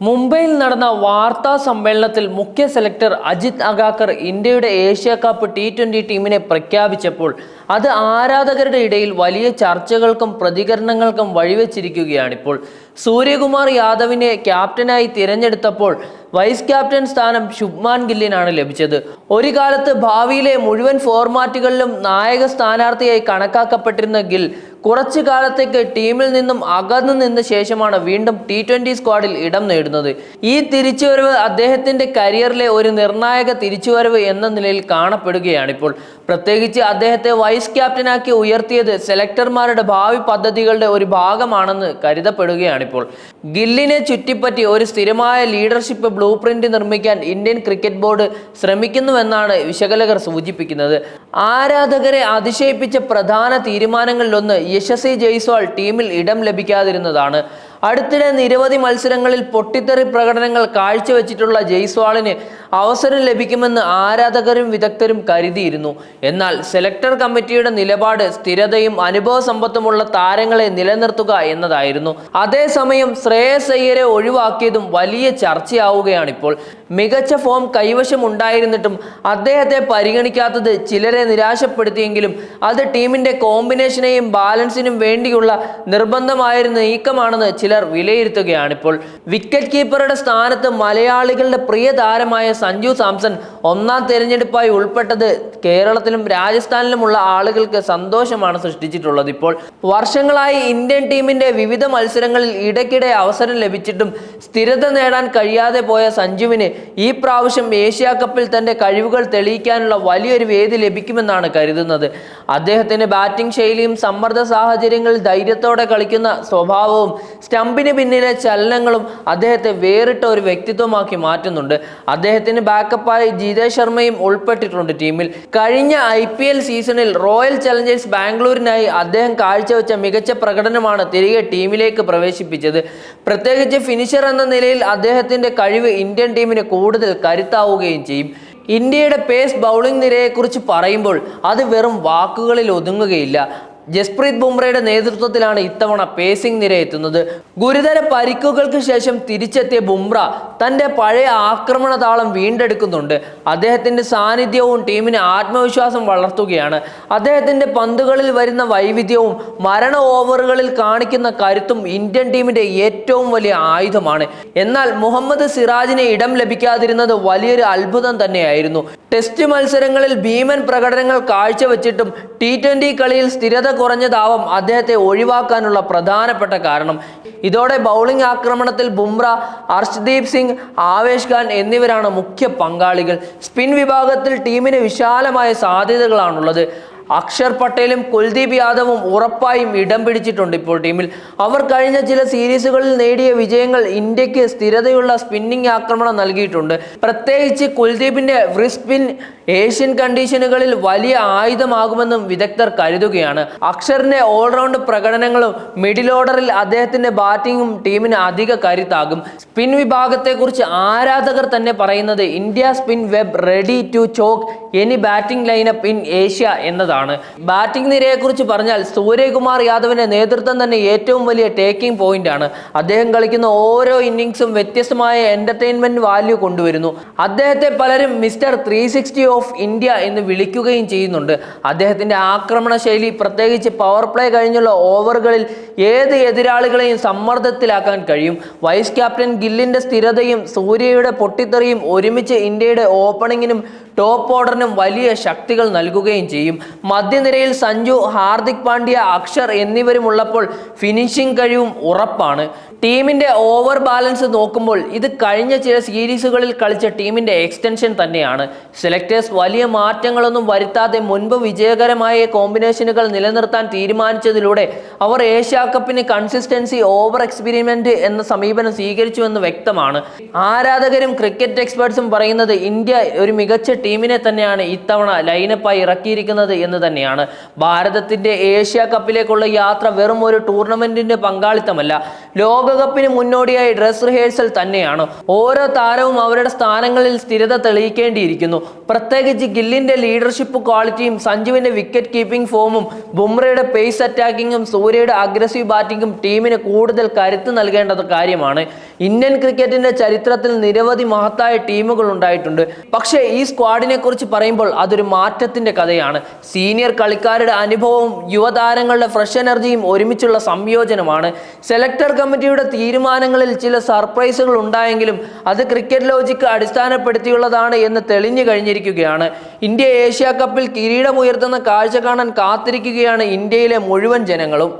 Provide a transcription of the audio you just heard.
മുംബൈയിൽ നടന്ന വാർത്താ സമ്മേളനത്തിൽ മുഖ്യ സെലക്ടർ അജിത് അഗാക്കർ ഇന്ത്യയുടെ ഏഷ്യ കപ്പ് T20 ടീമിനെ പ്രഖ്യാപിച്ചപ്പോൾ അത് ആരാധകരുടെ ഇടയിൽ വലിയ ചർച്ചകൾക്കും പ്രതികരണങ്ങൾക്കും വഴിവെച്ചിരിക്കുകയാണിപ്പോൾ. സൂര്യകുമാർ യാദവിനെ ക്യാപ്റ്റനായി തിരഞ്ഞെടുത്തപ്പോൾ വൈസ് ക്യാപ്റ്റൻ സ്ഥാനം ശുഭ്മാൻ ഗില്ലിനാണ് ലഭിച്ചത്. ഒരു കാലത്ത് ഭാവിയിലെ മുഴുവൻ ഫോർമാറ്റുകളിലും നായക സ്ഥാനാർത്ഥിയായി കണക്കാക്കപ്പെട്ടിരുന്ന ഗിൽ കുറച്ചു കാലത്തേക്ക് ടീമിൽ നിന്നും അകന്നു നിന്ന ശേഷമാണ് വീണ്ടും T20 സ്ക്വാഡിൽ ഇടം നേടുന്നത്. ഈ തിരിച്ചുവരവ് അദ്ദേഹത്തിന്റെ കരിയറിലെ ഒരു നിർണായക തിരിച്ചുവരവ് എന്ന നിലയിൽ കാണപ്പെടുകയാണിപ്പോൾ. പ്രത്യേകിച്ച് അദ്ദേഹത്തെ വൈസ് ക്യാപ്റ്റനാക്കി ഉയർത്തിയത് സെലക്ടർമാരുടെ ഭാവി പദ്ധതികളുടെ ഒരു ഭാഗമാണെന്ന് കരുതപ്പെടുകയാണിപ്പോൾ. ഗില്ലിനെ ചുറ്റിപ്പറ്റി ഒരു സ്ഥിരമായ ലീഡർഷിപ്പ് ബ്ലൂ പ്രിന്റ് നിർമ്മിക്കാൻ ഇന്ത്യൻ ക്രിക്കറ്റ് ബോർഡ് ശ്രമിക്കുന്നുവെന്നാണ് വിശകലകർ സൂചിപ്പിക്കുന്നത്. ആരാധകരെ അതിശയിപ്പിച്ച പ്രധാന തീരുമാനങ്ങളിലൊന്ന് യശസ്വി ജയ്സ്വാൾ ടീമിൽ ഇടം ലഭിക്കാതിരുന്നതാണ്. അടുത്തിടെ നിരവധി മത്സരങ്ങളിൽ പൊട്ടിത്തെറി പ്രകടനങ്ങൾ കാഴ്ചവെച്ചിട്ടുള്ള ജയ്സ്വാളിന് അവസരം ലഭിക്കുമെന്ന് ആരാധകരും വിദഗ്ധരും കരുതിയിരുന്നു. എന്നാൽ സെലക്ടർ കമ്മിറ്റിയുടെ നിലപാട് സ്ഥിരതയും അനുഭവ സമ്പത്തുമുള്ള താരങ്ങളെ നിലനിർത്തുക എന്നതായിരുന്നു. അതേസമയം ശ്രേയസ് അയ്യരെ ഒഴിവാക്കിയതും വലിയ ചർച്ചയാവുകയാണിപ്പോൾ. മികച്ച ഫോം കൈവശം ഉണ്ടായിരുന്നിട്ടും അദ്ദേഹത്തെ പരിഗണിക്കാത്തത് ചിലരെ നിരാശപ്പെടുത്തിയെങ്കിലും അത് ടീമിന്റെ കോമ്പിനേഷനെയും ബാലൻസിനും വേണ്ടിയുള്ള നിർബന്ധമായിരുന്ന നീക്കമാണെന്ന് ചിലർ വിലയിരുത്തുകയാണിപ്പോൾ. വിക്കറ്റ് കീപ്പറുടെ സ്ഥാനത്ത് മലയാളികളുടെ പ്രിയ താരമായ സഞ്ജു സാംസൺ ഒന്നാം തെരഞ്ഞെടുപ്പായി ഉൾപ്പെട്ടത് കേരളത്തിലും രാജസ്ഥാനിലുമുള്ള ആളുകൾക്ക് സന്തോഷമാണ് സൃഷ്ടിച്ചിട്ടുള്ളത്. ഇപ്പോൾ വർഷങ്ങളായി ഇന്ത്യൻ ടീമിന്റെ വിവിധ മത്സരങ്ങളിൽ ഇടയ്ക്കിടെ അവസരം ലഭിച്ചിട്ടും സ്ഥിരത നേടാൻ കഴിയാതെ പോയ സഞ്ജുവിന് ഈ പ്രാവശ്യം ഏഷ്യ കപ്പിൽ തന്റെ കഴിവുകൾ തെളിയിക്കാനുള്ള വലിയൊരു വേദി ലഭിക്കുമെന്നാണ് കരുതുന്നത്. അദ്ദേഹത്തിന്റെ ബാറ്റിംഗ് ശൈലിയും സമ്മർദ്ദ സാഹചര്യങ്ങളിൽ ധൈര്യത്തോടെ കളിക്കുന്ന സ്വഭാവവും സ്റ്റമ്പിന് പിന്നിലെ ചലനങ്ങളും അദ്ദേഹത്തെ വേറിട്ട ഒരു വ്യക്തിത്വമാക്കി മാറ്റുന്നുണ്ട്. അദ്ദേഹത്തിന് ബാക്കപ്പായി ജിതേഷ് ശർമ്മയും ഉൾപ്പെട്ടിട്ടുണ്ട് ടീമിൽ. കഴിഞ്ഞ IPL സീസണിൽ റോയൽ ചലഞ്ചേഴ്സ് ബാംഗ്ലൂരിനായി അദ്ദേഹം കാഴ്ചവെച്ച മികച്ച പ്രകടനമാണ് തിരികെ ടീമിലേക്ക് പ്രവേശിപ്പിച്ചത്. പ്രത്യേകിച്ച് ഫിനിഷർ എന്ന നിലയിൽ അദ്ദേഹത്തിന്റെ കഴിവ് ഇന്ത്യൻ ടീമിന് കൂടുതൽ കരുത്താവുകയും ചെയ്യും. ഇന്ത്യയുടെ പേസ് ബൗളിംഗ് നിരയെക്കുറിച്ച് പറയുമ്പോൾ അത് വെറും വാക്കുകളിൽ ഒതുങ്ങുകയില്ല. ജസ്പ്രീത് ബുംറയുടെ നേതൃത്വത്തിലാണ് ഇത്തവണ പേസിംഗ് നിര എത്തുന്നത്. ഗുരുതര പരിക്കുകൾക്ക് ശേഷം തിരിച്ചെത്തിയ ബുംറ തന്റെ പഴയ ആക്രമണ താളം വീണ്ടെടുക്കുന്നുണ്ട്. അദ്ദേഹത്തിന്റെ സാന്നിധ്യവും ടീമിന് ആത്മവിശ്വാസം വളർത്തുകയാണ്. അദ്ദേഹത്തിന്റെ പന്തുകളിൽ വരുന്ന വൈവിധ്യവും മരണ ഓവറുകളിൽ കാണിക്കുന്ന കരുത്തും ഇന്ത്യൻ ടീമിന്റെ ഏറ്റവും വലിയ ആയുധമാണ്. എന്നാൽ മുഹമ്മദ് സിറാജിന് ഇടം ലഭിക്കാതിരുന്നത് വലിയൊരു അത്ഭുതം തന്നെയായിരുന്നു. ടെസ്റ്റ് മത്സരങ്ങളിൽ ഭീമൻ പ്രകടനങ്ങൾ കാഴ്ചവെച്ചിട്ടും T20 കളിയിൽ സ്ഥിരത കുറഞ്ഞതാവും അദ്ദേഹത്തെ ഒഴിവാക്കാനുള്ള പ്രധാനപ്പെട്ട കാരണം. ഇതോടെ ബൗളിംഗ് ആക്രമണത്തിൽ ബുംറ, അർഷ്ദീപ് സിംഗ്, ആവേശ് ഖാൻ എന്നിവരാണ് മുഖ്യ പങ്കാളികൾ. സ്പിൻ വിഭാഗത്തിൽ ടീമിന് വിശാലമായ സാധ്യതകളാണുള്ളത്. അക്ഷർ പട്ടേലും കുൽദീപ് യാദവും ഉറപ്പായും ഇടം പിടിച്ചിട്ടുണ്ട് ഇപ്പോൾ ടീമിൽ. അവർ കഴിഞ്ഞ ചില സീരീസുകളിൽ നേടിയ വിജയങ്ങൾ ഇന്ത്യക്ക് സ്ഥിരതയുള്ള സ്പിന്നിംഗ് ആക്രമണം നൽകിയിട്ടുണ്ട്. പ്രത്യേകിച്ച് കുൽദീപിന്റെ വ്രിസ്റ്റ് സ്പിൻ ഏഷ്യൻ കണ്ടീഷനുകളിൽ വലിയ ആയുധമാകുമെന്നും വിദഗ്ധർ കരുതുകയാണ്. അക്ഷറിന്റെ ഓൾറൗണ്ട് പ്രകടനങ്ങളും മിഡിൽ ഓർഡറിൽ അദ്ദേഹത്തിന്റെ ബാറ്റിംഗും ടീമിന് അധിക കരുത്താകും. സ്പിൻ വിഭാഗത്തെക്കുറിച്ച് ആരാധകർ തന്നെ പറയുന്നത് India spin web ready to choke any batting lineup in Asia എന്നതാണ്. ബാറ്റിംഗ് നിരയെക്കുറിച്ച് പറഞ്ഞാൽ സൂര്യകുമാർ യാദവിന്റെ നേതൃത്വം തന്നെ ഏറ്റവും വലിയ ടേക്കിംഗ് പോയിന്റ് ആണ്. അദ്ദേഹം കളിക്കുന്ന ഓരോ ഇന്നിംഗ്സും വ്യത്യസ്തമായ എന്റർടൈൻമെന്റ് വാല്യൂ കൊണ്ടുവരുന്നു. അദ്ദേഹത്തെ പലരും മിസ്റ്റർ 360 ഓഫ് ഇന്ത്യ എന്ന് വിളിക്കുകയും ചെയ്യുന്നുണ്ട്. അദ്ദേഹത്തിന്റെ ആക്രമണ ശൈലി, പ്രത്യേകിച്ച് പവർ പ്ലേ കഴിഞ്ഞുള്ള ഓവറുകളിൽ ഏത് എതിരാളികളെയും സമ്മർദ്ദത്തിലാക്കാൻ കഴിയും. വൈസ് ക്യാപ്റ്റൻ ഗില്ലിന്റെ സ്ഥിരതയും സൂര്യയുടെ പൊട്ടിത്തെറിയും ഒരുമിച്ച് ഇന്ത്യയുടെ ഓപ്പണിങ്ങിനും ടോപ്പ് ഓർഡറിനും വലിയ ശക്തികൾ നൽകുകയും ചെയ്യും. മധ്യനിരയിൽ സഞ്ജു, ഹാർദിക് പാണ്ഡ്യ, അക്ഷർ എന്നിവരുമുള്ളപ്പോൾ ഫിനിഷിംഗ് കഴിവും ഉറപ്പാണ്. ടീമിന്റെ ഓവർ ബാലൻസ് നോക്കുമ്പോൾ ഇത് കഴിഞ്ഞ ചില സീരീസുകളിൽ കളിച്ച ടീമിന്റെ എക്സ്റ്റൻഷൻ തന്നെയാണ്. സെലക്ടേഴ്സ് വലിയ മാറ്റങ്ങളൊന്നും വരുത്താതെ മുൻപ് വിജയകരമായ കോമ്പിനേഷനുകൾ നിലനിർത്താൻ തീരുമാനിച്ചതിലൂടെ അവർ ഏഷ്യ കപ്പിന് കൺസിസ്റ്റൻസി ഓവർ എക്സ്പെരിമെന്റ് എന്ന സമീപനം സ്വീകരിച്ചുവെന്ന് വ്യക്തമാണ്. ആരാധകരും ക്രിക്കറ്റ് എക്സ്പേർട്സും പറയുന്നത് ഇന്ത്യ ഒരു മികച്ച ടീമിനെ തന്നെയാണ് ഇത്തവണ ലൈനപ്പായി ഇറക്കിയിരിക്കുന്നത് എന്ന് തന്നെയാണ്. ഭാരതത്തിന്റെ ഏഷ്യ കപ്പിലേക്കുള്ള യാത്ര വെറും ഒരു ടൂർണമെന്റിന്റെ പങ്കാളിത്തമല്ല, ലോകകപ്പിന് മുന്നോടിയായി ഡ്രസ് റിഹേഴ്സൽ തന്നെയാണ്. ഓരോ താരവും അവരുടെ സ്ഥാനങ്ങളിൽ സ്ഥിരത തെളിയിക്കേണ്ടിയിരിക്കുന്നു. പ്രത്യേകിച്ച് ഗില്ലിന്റെ ലീഡർഷിപ്പ് ക്വാളിറ്റിയും സഞ്ജുവിന്റെ വിക്കറ്റ് കീപ്പിംഗ് ഫോമും ബുംറയുടെ പേസ് അറ്റാക്കിങ്ങും സൂര്യയുടെ അഗ്രസീവ് ബാറ്റിംഗും ടീമിന് കൂടുതൽ കരുത്ത് നൽകേണ്ടത് കാര്യമാണ്. ഇന്ത്യൻ ക്രിക്കറ്റിന്റെ ചരിത്രത്തിൽ നിരവധി മഹത്തായ ടീമുകൾ ഉണ്ടായിട്ടുണ്ട്. പക്ഷേ ഈ സ്ക്വാഡിനെ കുറിച്ച് പറയുമ്പോൾ അതൊരു മാറ്റത്തിന്റെ കഥയാണ്. സീനിയർ കളിക്കാരുടെ അനുഭവവും യുവതാരങ്ങളുടെ ഫ്രഷ് എനർജിയും ഒരുമിച്ചുള്ള സംയോജനമാണ്. സെലക്ടർ കമ്മിറ്റിയുടെ തീരുമാനങ്ങളിൽ ചില സർപ്രൈസുകൾ ഉണ്ടായെങ്കിലും അത് ക്രിക്കറ്റ് ലോജിക്ക് അടിസ്ഥാനപ്പെടുത്തിയുള്ളതാണ് എന്ന് തെളിഞ്ഞു കഴിഞ്ഞിരിക്കുകയാണ്. ഇന്ത്യ ഏഷ്യ കപ്പിൽ കിരീടമുയർത്തുന്ന കാഴ്ച കാണാൻ കാത്തിരിക്കുകയാണ് ഇന്ത്യയിലെ മുഴുവൻ ജനങ്ങളും.